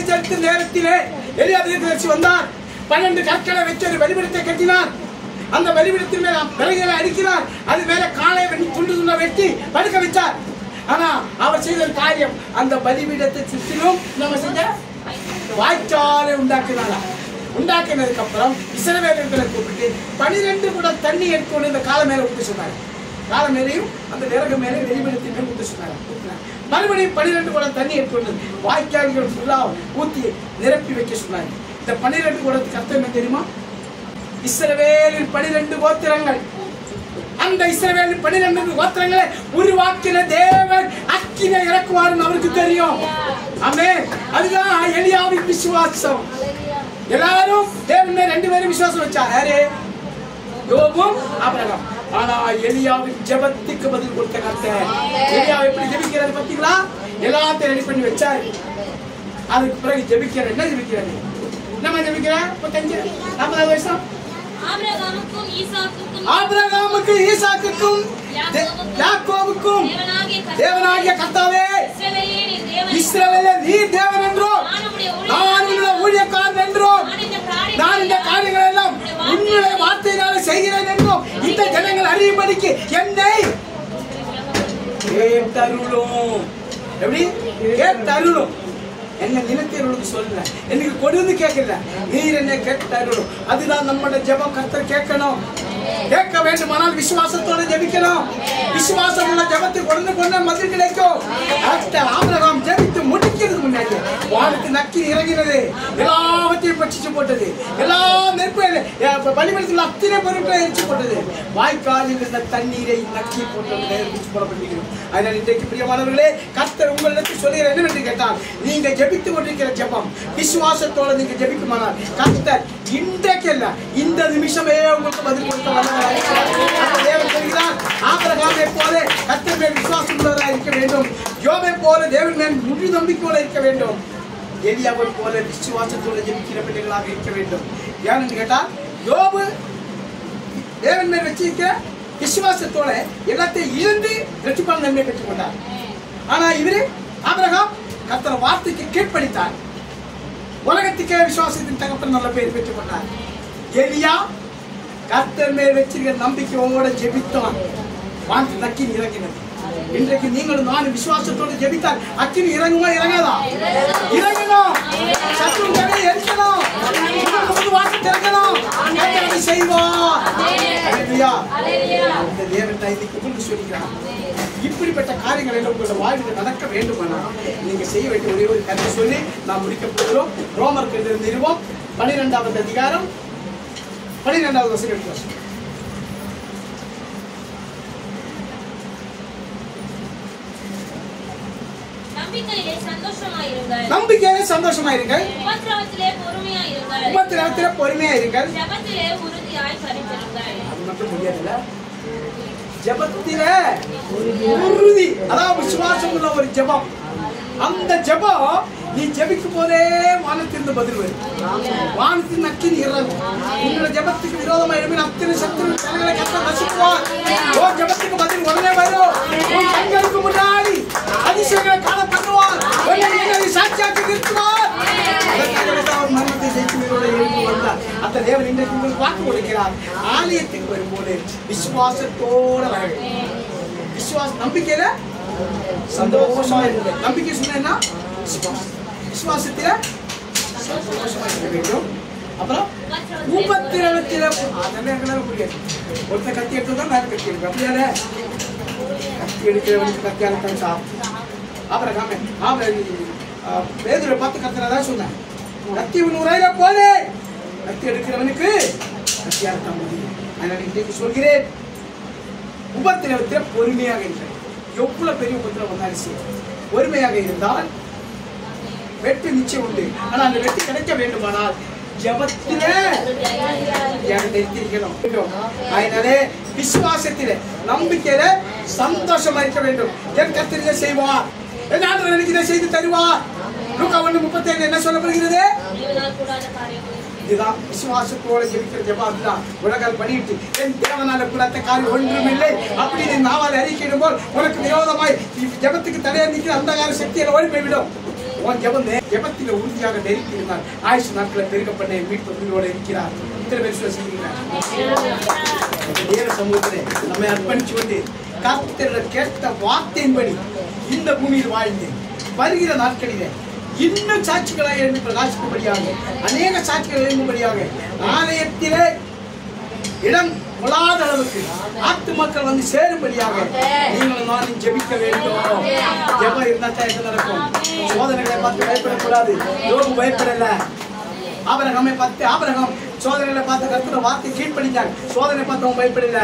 செலுத்தும் நேரத்திலே எலியா தீர்க்கதரிசி வந்தார். 12 கற்களை வச்சு ஒரு பலிபீடத்தை கட்டினார். அந்த பலிபீடத்தின் மேல விறகுகளை அடிக்கிறார். அது மேல காலை துண்டு துண்டா வெட்டி படுக்க வச்சார். ஆனா அவர் செய்த ஒரு காரியம், அந்த பலிபீடத்தை சுற்றிலும் நம்ம செஞ்ச வாய்க்காலை உண்டாக்கினதுக்கு அப்புறம் இஸ்ரவேலர்களை கூப்பிட்டு 12 குடம் தண்ணி எடுத்துக்கொண்டு இந்த காலை மேல ஊற்றி சொன்னாங்க. காலை மேலையும் அந்த விறகு மேலே வெளிபீடத்தின் மேல் ஊற்றி சொன்னாங்க. மறுபடியும் 12 குடம் தண்ணி எடுத்துக்கொண்டு வாய்க்கால்கள் ஃபுல்லா ஊற்றி நிரப்பி வைக்க சொன்னாங்க. இந்த 12 குடத்துக்கு அர்த்தம் என்ன தெரியுமா? இஸ்ரவேலின் 12 கோத்திரங்கள். அந்த இஸ்ரவேலின் 12 கோத்திரங்களை உருவாக்கின தேவன் அக்கினை இறக்குவாருன்னு அவருக்கு தெரியும். ஆமென். அதுதான் எலியாவின் விசுவாசம். எல்லாரும் தேவன் 2 பேரும் விசுவாசம் வச்சார். யாரு? யோபும் ஆபிரகாம். ஆனா எலியாவின் ஜெபத்துக்கு பதில் கொடுத்த கர்த்தர். எலியா எப்படி ஜெபிக்கிறது பாத்தீங்களா? எல்லாத்தையும் ரெடி பண்ணி வச்சாரு. அதுக்கு பிறகு ஜெபிக்கிறார். என்ன ஜெபிக்கிறாரு? நம்ம ஜெபிக்கிறோம் 35-40 வருஷம். ஆபிரகாமுக்கும் ஈசாக்குக்கும் யாக்கோபுக்கும் தேவனாகிய கர்த்தாவே, இஸ்ரவேலே நீர் தேவன் என்றும் நான் உம்முடைய ஊழியக்காரன் என்றும் நான் இந்த காரியங்கள் எல்லாம் உம்முடைய வார்த்தையினால செய்கிறேன் என்றும் இந்த ஜனங்கள் அறியும்படிக்கு என்னை கேட்டருளும். எப்படி கேட்டருளும்? என்ன நினைத்தவர்களுக்கு சொல்ல, எனக்கு கொடுன்னு கேட்கல, நீர் என்ன கேட்டருளும். அதுதான் நம்மளோட ஜெபம். கர்த்தர் கேட்கணும். கேட்க வேண்டுமானால் விசுவாசத்தோட ஜெபிக்கணும். விசுவாசம் உள்ள ஜெபத்துக்கு கொண்டு மதில் கிடைக்கும். ஆபிரகாம் ஜெபித்து முடிக்கிறது முன்னாடி வானத்து நக்கி இறங்கினது. எல்லாவற்றையும் பற்றி எரிச்சு போட்டது. எல்லா நெருப்பு பலிபீடத்தில் அத்தனை பொருட்களை எரிச்சு போட்டது. வாய்க்காலில் இருந்த தண்ணீரை நக்கி போட்டது போடப்பட்டிருக்கிறது. அதனால் இன்றைக்கு பிரியமானவர்களே, கர்த்தர் உங்களிடத்தில் சொல்லுகிற என்னவென்று கேட்டால், நீங்க ஜெபித்துக் கொண்டிருக்கிற ஜெபம் விசுவாசத்தோடு நீங்க ஜெபிக்குமானால் கர்த்தர் இன்றைக்கு அல்ல இந்த நிமிஷமே உங்களுக்கு பதில் கொடுக்க வல்லவராக இருக்கிறார். தேவன் சொல்கிறார், ஆபிரகாமை போல கர்த்தர் மேல் விசுவாசம் உள்ளவராக இருக்க வேண்டும். யோபை போல தேவன் மேல் முழு நம்பிக்கையோடு இருக்க வேண்டும். எலியாவை போல விசுவாசத்தோடு ஜெபிக்கிற பிள்ளைகளாக இருக்க வேண்டும். ஏன்னு கேட்டால், யோபு தேவன் மேல் வச்சிருக்கிற விசுவாசத்தோட எல்லாத்தையும் இழந்து இரட்டிப்பான நன்மை பெற்றுக் கொண்டார். ஆனா இவரு ஆபிரகாம் கர்த்தர் வார்த்தைக்கு கீழ்ப்படித்தார். உலகத்துக்கே விசுவாசத்தின் தகப்பன் நல்ல பேர் பெற்றுக் கொண்டார். எலியா கர்த்தர் மேல் வச்சிருக்கிற நம்பிக்கையோட ஜெபித்தான், வார்த்தை நக்கின் இறங்கினது. இன்றைக்கு நீங்களும் நானும் விசுவாசத்தோடு ஜெபித்தால் அக்கினி இறங்குமா இறங்காதா? இறங்கணும். சத்துரு கடை எரிக்கணும். வாசல் திறக்கணும். செய்வார். இந்த தேவன் இன்னைக்கு உங்களுக்கு சொல்லிக்கிறார். இப்படிப்பட்ட காரியங்கள் எல்லாம் உங்களோட வாழ்வில் நடக்க வேண்டுமானால் நீங்க செய்ய வேண்டிய ஒரே ஒரு கருத்தை சொல்லி நாம் முடிக்க போகிறோம். ரோமருக்கு நிறுவம் 12வது அதிகாரம் 12வது வசனம். நம்பிக்கையிலே சந்தோஷமாயிருங்கள். உபத்திரவத்திலே பொறுமையாயிருங்கள். அது மட்டும் முடியாதுல்ல, ஜெபத்திலே உறுதி, அதாவது விசுவாசம் உள்ள ஒரு ஜெபம். அந்த ஜெபம் நீ ஜெபிக்கும் போதே வானத்திலிருந்து பதில் வரும். வானத்தின் அக்கினி இறங்கும். உங்களோட ஜெபத்துக்கு விரோதமா எழுப்பின அத்தனை சத்துரு தலைகளை கர்த்தர் நசுக்குவார். உன் ஜெபத்துக்கு பதில் உடனே வரும். உன் கண்களுக்கு முன்னாடி அதிசயங்களை காண பண்ணுவார். சாட்சியாக்கி நிறுத்துவார். மரணத்தை ஜெயிச்சு வந்தார். அந்த தேவன் இன்றைக்கு உங்களுக்கு வாக்கு கொடுக்கிறார். ஆலயத்துக்கு வரும்போது விசுவாசத்தோட வர வேண்டும். விசுவாச நம்பிக்கையில சந்தோஷமா இருந்தது. நம்பிக்கை சொன்னா விசுவாசத்தில சந்தோஷமா இருக்க வேண்டும். அப்புறம் உபத்திரவத்தில அதெல்லாம் புரியாது. ஒருத்தர் கத்தி எடுத்தா மேல கத்தி எடுக்கும். அப்படியால கத்தி எடுக்கிறவனுக்கு கத்தியால தான் சாப்பிடும். அப்புறம் பேதுரை பார்த்து கத்துறதான் சொன்னேன், கத்தி உரையில போலே கத்தி எடுக்கிறவனுக்கு கத்தியால தான் முடியும். அதனால இன்றைக்கு சொல்கிறேன், உபத்திரவத்தில பொறுமையாக இருக்கிறேன். எவ்வளவு பெரிய உபத்திரம் வந்தாலும் சரி பொறுமையாக இருந்தால் வெற்றி நிச்சயம் உண்டு. ஆனா அந்த வெற்றி கிடைக்க வேண்டுமானால் ஜெபத்திலே நிறுத்திக்கணும். அதனாலே விசுவாசத்திலே நம்பிக்கையில சந்தோஷமா இருக்க வேண்டும். என் கர்த்தர் இதை செய்வார், என் ஆண்டவர் எனக்கு இதை செய்து தருவார். லூக்கா 1:37 என்ன சொல்லப்படுகிறது? இதுதான் விசுவாசத்தோடு ஜெபிக்கிற ஜெபம். அதுதான் உலகால் பண்ணிட்டு என் தேவனால கூடாத காரியம் ஒன்றுமில்லை அப்படி நீ நாவால் அறிக்கையிடும் போல் உனக்கு விரோதமாய் ஜெபத்துக்கு தடையா நிற்கிற அந்த கால சக்தியில ஓடி போய்விடும். உன் ஜெபம் ஜெபத்தில உறுதியாக நெருக்கி இருந்தால் ஆயுஷ் நாட்களை பெருக்கப்பட்ட மீட்பு உயிரோடு இருக்கிறார். இத்தனை பேர் விசுவாசிக்கிறீங்களா? தேவ சமூகத்திலே நம்மை அர்ப்பணிச்சு வந்து கர்த்தர் கேட்ட வார்த்தையின்படி இந்த பூமியில் வாழ்ந்து வருகிற நாட்களிலே இன்னும் சாட்சிகளாக எழுந்து பிரகாசிக்கும்படியாக அநேக சாட்சிகள் எழும்பும்படியாக ஆலயத்திலே இடம் கொள்ளாத அளவுக்கு ஆத்து மக்கள் வந்து சேரும்படியாக நீங்களும் நானும் ஜெபிக்க வேண்டும். ஜெபம் இருந்தா என்ன நடக்கும்? சோதனைகளை பார்த்து பயப்படக்கூடாது. யோபு பயப்படல. ஆபிரகாம் சோதனைகளை பார்த்து கர்த்தர் வார்த்தை கீழ்ப்படித்தார். சோதனை பார்த்து அவன் பயப்படல.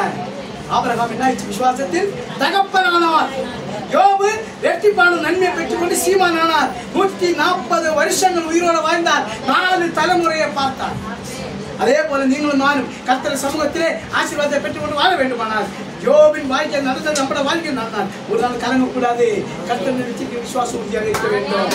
ஆபிரகாம் என்ன ஆயிடுச்சு? விசுவாசத்தில் தகப்பனானார். யோபு இரட்டிப்பான நன்மையை பெற்றுக்கொண்டு சீமானானார். 140 வருஷங்கள் உயிரோடு வாழ்ந்தார். 4 தலைமுறையை பார்த்தார். அதே போல நீங்களும் நானும் கர்த்தர் சமூகத்திலே ஆசீர்வாதத்தை பெற்றுக்கொண்டு வாழ வேண்டுமானால் யோபின் வாழ்க்கை நடந்த நம்மளோட வாழ்க்கை நடந்தால் ஒரு நாள் கலங்கக்கூடாது. கர்த்தர் நினைச்சிருக்க விசுவாச உறுதியாக இருக்க வேண்டும்.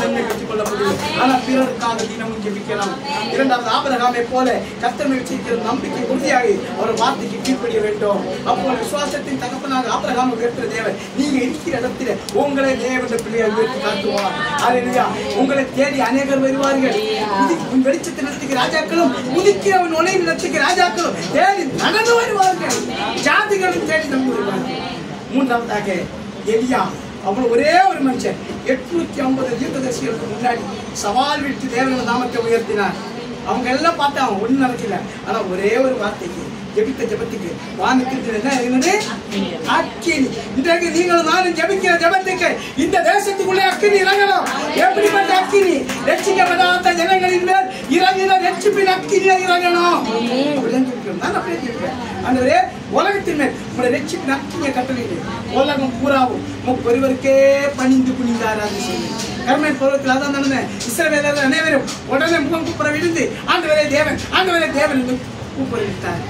நன்மை பெற்றுக் கொள்ள முடியும். ஆனால் பிறருக்காக தினமும் ஜெபிக்கலாம். இரண்டாவது ஆபிரகாமை போல கர்த்தர் வச்சிருக்கிற நம்பிக்கை உறுதியாக அவர் வார்த்தைக்கு கீழ்ப்படிய வேண்டும். அப்போ விசுவாசத்தின் தகப்பனாக ஆபிரகாம் இருக்கிற தேவன் நீங்க இருக்கிற இடத்துல உங்களை தேவனுடைய பிள்ளையை உயர்த்தி காட்டுவார். அல்லேலூயா. உங்களை தேடி அநேகர் வருவார்கள். வெளிச்சத்தை நடத்துகிற ராஜாக்களும் உதிக்கிறவன் ஒளியை நடத்துகிற ராஜாக்களும் தேடி நடந்து வருவார்கள். ஜாதிகளும் தேடி நம்பி வருவார்கள். மூன்றாவதாக எலியா, அவ்வளவு ஒரே ஒரு மனுஷன் 850 தீர்க்கதரிசிகளுக்கு முன்னாடி சவால் விட்டு தேவனுடைய நாமத்தை உயர்த்தினார். அவங்க எல்லாம் பார்த்தா அவன் ஒண்ணு நடக்கல. ஆனா ஒரே ஒரு வார்த்தைக்கு ஜெபித்த ஜெபத்துக்கு வானத்திற்கு என்ன இருந்தது? அக்கினி. இன்றைக்கு நீங்கள் நானும் ஜெபிக்கிற ஜெபத்துக்கு இந்த தேசத்துக்குள்ளே அக்கினி இறங்கணும். எப்படிப்பட்ட அக்கினி? ரட்சிக்கப்படாத ஜனங்களின் மேல் இறங்கின ரட்சிப்பின் அக்கினியா இறங்கணும். அப்படிதான் சொல்லிக்கிறோம். நான் அப்படியே சொல்லிக்கிறேன். ஆண்டவரே, உலகத்தின் மேல் உங்களுடைய ரட்சிப்பின் அக்கினியை கட்டளையிடு. உலகம் பூராவும் ஒருவருக்கே பணிந்து குனிந்து ஆராதனை செய்யுங்க. கர்மேல் பருவத்தில் அதான் நடந்தேன். இஸ்ரவேலர்கள் அனைவரும் உடனே முகம் கூப்பிட விழுந்து ஆண்டவரே தேவன், ஆண்டவரே தேவன் என்று கூப்பிட்டார்.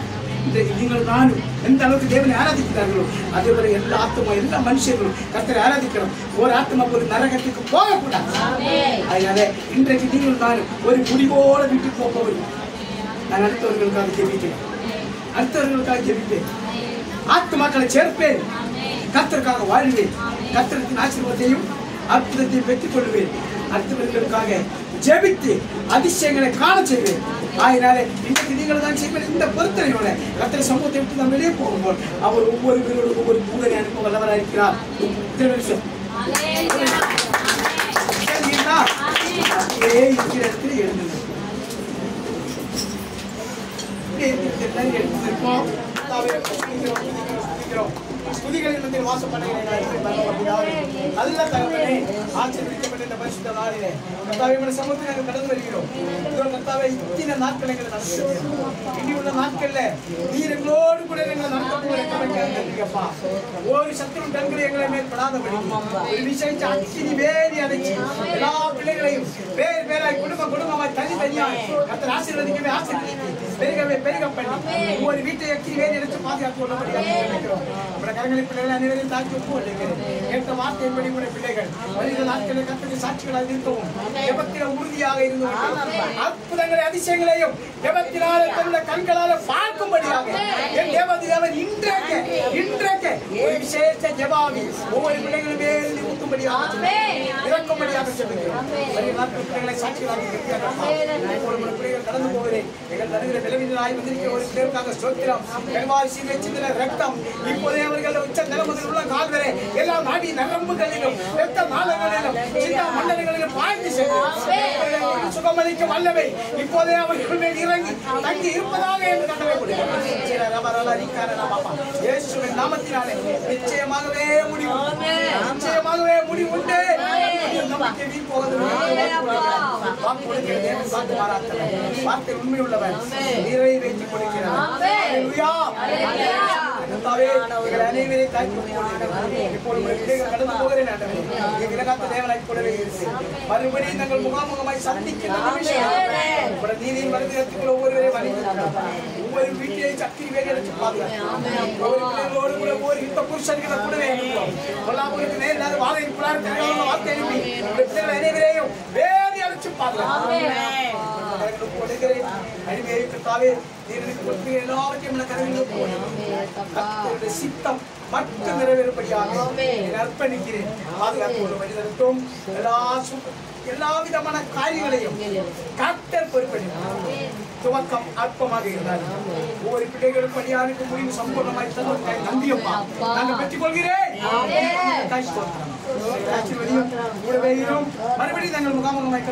இன்றைக்கு நீங்கள் நானும் எந்த அளவுக்கு தேவனை ஆராதிக்கிறார்களோ அதே போல எல்லா ஆத்மா, எல்லா மனுஷர்களும் கர்த்தரை ஆராதிக்கிறோம். ஒரு ஆத்மா ஒரு நரகத்துக்கு போகக்கூடாது. அதனால இன்றைக்கு நீங்கள் நானும் ஒரு முடிவோட வீட்டுக்கு போகவில்லை. நான் அடுத்தவர்களுக்காக ஜெபிக்கிறேன், அடுத்தவர்களுக்காக ஜெபிப்பேன், ஆத்மாக்களை சேர்ப்பேன், கர்த்தருக்காக வாழ்வேன், கர்த்தரின் ஆசீர்வாதத்தையும் அற்புதத்தையும் பெற்றுக் கொள்வேன், அடுத்தவர்களுக்காக ஜெபித்து அதிசயங்களை காண செய்வேன். ஆயினாலே இன்றைக்கு நீங்கள் தான் செய்வேன். இந்த பொருத்தனையோட கர்த்தர் சமூகத்தை விட்டு நாம் வெளியே போகும்போது அவர் ஒவ்வொரு பேரோடு ஒவ்வொரு தூதனை அனுப்ப வல்லவராக இருக்கிறார். இருக்கிற இடத்துல எழுந்து துதிகளின் மத்தியில் வாசம் பண்ணுகிறேன். நல்ல தகவலே ஆசீர்வதிக்கப்பட்ட இந்த பரிசுத்த நாளிலே கர்த்தாவே உம்முடைய சமூகத்தில் நாங்கள் கடந்து வருகிறோம். இதோ கர்த்தாவே இத்தனை நாட்கள் எங்களை நடத்துகிறோம். இனி உள்ள நாட்கள்ல நீர் எங்களோடு கூட எங்களை நடத்தப்பா. ஒரு சத்துரு கண்களை எங்களை மேற்படாதபடி ஒரு விசேஷ அக்கினி வேலி அடைச்சு எல்லா பிள்ளைகளையும் வேறு வேறாய் குடும்பமாய் தனித்தனியாய் கர்த்தர் ஆசீர்வதிக்கவே ஆசீர்வதித்து பெருகவே பெருக பண்ணி ஒவ்வொரு வீட்டை அக்கினி வேலி அடைச்சு பாதுகாத்து கொள்ளபடியாக கரங்களை பிள்ளைகள் அனைவரையும் தாக்கி ஒப்புக்கொள்கிறேன். கேட்ட வார்த்தையின்படி கூட பிள்ளைகள் வருகிற நாட்களில் கர்த்தருக்கு சாட்சிகளாக இருக்கவும் ஜெபத்தில் உறுதியாக இருந்து அற்புதங்களை அதிசயங்களையும் ஜெபத்தினால தன்னுடைய கண்களால பார்க்கும்படியாக என் தேவன் இன்றைக்கு ஒரு விசேஷ ஜெபாவி ஒவ்வொரு பிள்ளைகளும் மேல் ஊத்தும்படியாக இறக்கும்படியாக சொல்லுகிறோம். வருகிற நாட்கள் பிள்ளைகளை சாட்சிகளாக பிள்ளைகள் கடந்து போகிறேன். எங்கள் நடுகிற விளைவினாய் வந்திருக்கிற ஒரு பிள்ளைகளுக்காக ஸ்தோத்திரம். கல்வாரி சீதை சிந்தின ரத்தம் இப்போதே அவர்கள் உச்ச நிலமுதல் உள்ள கால் வரை எல்லா நாடி நரம்புகளிலும் இரத்த நாளங்களிலும் சின்ன மண்டலங்களிலும் பாய்ந்து சென்று சுகமளிக்க வல்லவை இப்போதே அவர்கள் மேல் இறங்கி தங்கி இருப்பதாக என்று இயேசுவின் நாமத்தினாலே நிச்சயமாகவே முடிவு, நிச்சயமாகவே முடிவு உண்டு. நம்பிக்கை வீண் போவதில்லை. வார்த்தை உண்மை உள்ளவர் நீரை வைத்துக் கொடுக்கிறார். அனைவரை கடந்து போகிறேன். மறுபடியும் நாங்கள் முகாமுகமாய் சந்திக்கிற நீதியின் வருகிறதுக்குள்ள ஒவ்வொருவரை ஒவ்வொரு வீட்டிலே சக்தி வேலை ஒவ்வொரு கூட ஒரு யுத்த புருஷன்களை கூடவே கொல்லாபுரத்து நேரில் வாழையின் வார்த்தை எழுப்பி அனைவரையும் வேதி அழைச்சு பார்க்கலாம். சித்தம் மட்டும் நிறைவேறும்படியாக அர்ப்பணிக்கிறேன். பாதுகாப்பு எல்லா விதமான காரியங்களையும் கர்த்தர் பொறுப்பெடுக்கிறார். துவக்கம் அற்பமாக இருந்தாலும் ஒவ்வொரு பிள்ளைகளும் படியாருக்கு முடிவு சம்பூர்ணமாய் தந்ததுக்காய் நம்பியப்பா நாங்கள் பெற்றுக் கொள்கிறேன். மறுபடியும் நாங்கள் முகாமுகமாய்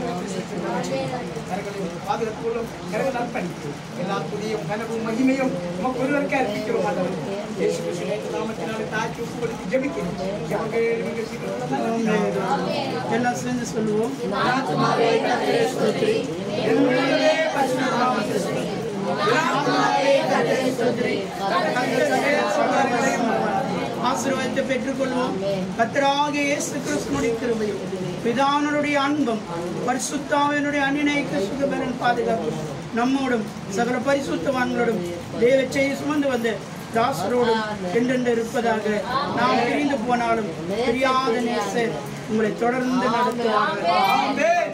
பாதுகாத்துக்கொள்ளும் அர்ப்பணிக்கிறோம். எல்லா புதியும் கனவும் மகிமையும் நமக்கு ஒருவருக்கு அர்ப்பிக்கிறோம். நாமத்தினாலே தாக்கி ஒப்புக்கொடுத்து ஜெபிக்கிறோம். எல்லாம் சேர்ந்து சொல்லுவோம். ஆசீர்வாதத்தை பெற்றுக்கொள்வோம். கர்த்தராகிய இயேசு கிறிஸ்துவின் கிருபையும் பிதாவினுடைய அன்பும் பரிசுத்தாவினுடைய அன்னிணைக்கு சுகபலன் பாதுகாப்பு நம்மோடும் சகல பரிசுத்தவான்களோடும் தேவச்சையை சுமந்து வந்து தாசரோடும் என்றென்று இருப்பதாக. நாம் பிரிந்து போனாலும் பிரியாத நேசர் உங்களை தொடர்ந்து நடத்துவார்கள்.